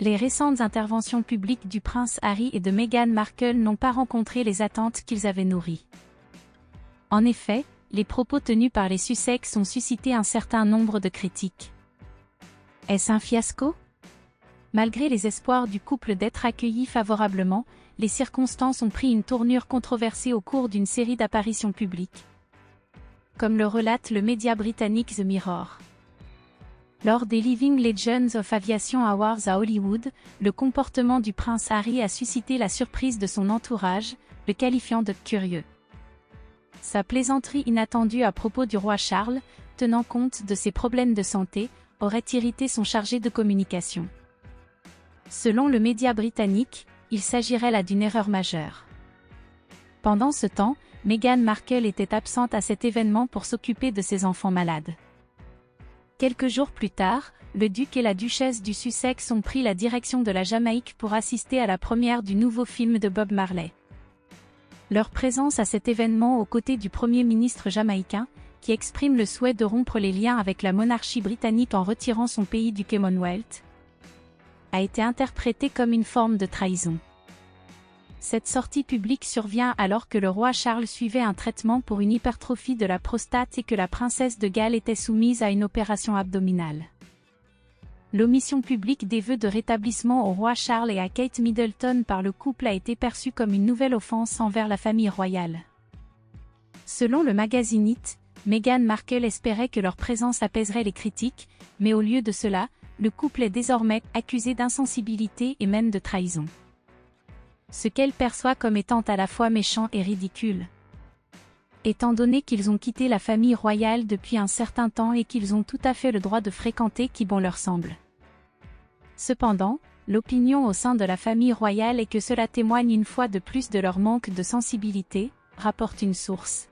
Les récentes interventions publiques du prince Harry et de Meghan Markle n'ont pas rencontré les attentes qu'ils avaient nourries. En effet, les propos tenus par les Sussex ont suscité un certain nombre de critiques. Est-ce un fiasco? Malgré les espoirs du couple d'être accueillis favorablement, les circonstances ont pris une tournure controversée au cours d'une série d'apparitions publiques. Comme le relate le média britannique The Mirror. Lors des Living Legends of Aviation Awards à Hollywood, le comportement du prince Harry a suscité la surprise de son entourage, le qualifiant de « curieux ». Sa plaisanterie inattendue à propos du roi Charles, tenant compte de ses problèmes de santé, aurait irrité son chargé de communication. Selon le média britannique, il s'agirait là d'une erreur majeure. Pendant ce temps, Meghan Markle était absente à cet événement pour s'occuper de ses enfants malades. Quelques jours plus tard, le duc et la duchesse du Sussex ont pris la direction de la Jamaïque pour assister à la première du nouveau film de Bob Marley. Leur présence à cet événement aux côtés du Premier ministre jamaïcain, qui exprime le souhait de rompre les liens avec la monarchie britannique en retirant son pays du Commonwealth, a été interprétée comme une forme de trahison. Cette sortie publique survient alors que le roi Charles suivait un traitement pour une hypertrophie de la prostate et que la princesse de Galles était soumise à une opération abdominale. L'omission publique des vœux de rétablissement au roi Charles et à Kate Middleton par le couple a été perçue comme une nouvelle offense envers la famille royale. Selon le magazine It, Meghan Markle espérait que leur présence apaiserait les critiques, mais au lieu de cela, le couple est désormais accusé d'insensibilité et même de trahison. Ce qu'elle perçoit comme étant à la fois méchant et ridicule. Étant donné qu'ils ont quitté la famille royale depuis un certain temps et qu'ils ont tout à fait le droit de fréquenter qui bon leur semble. Cependant, l'opinion au sein de la famille royale est que cela témoigne une fois de plus de leur manque de sensibilité, rapporte une source.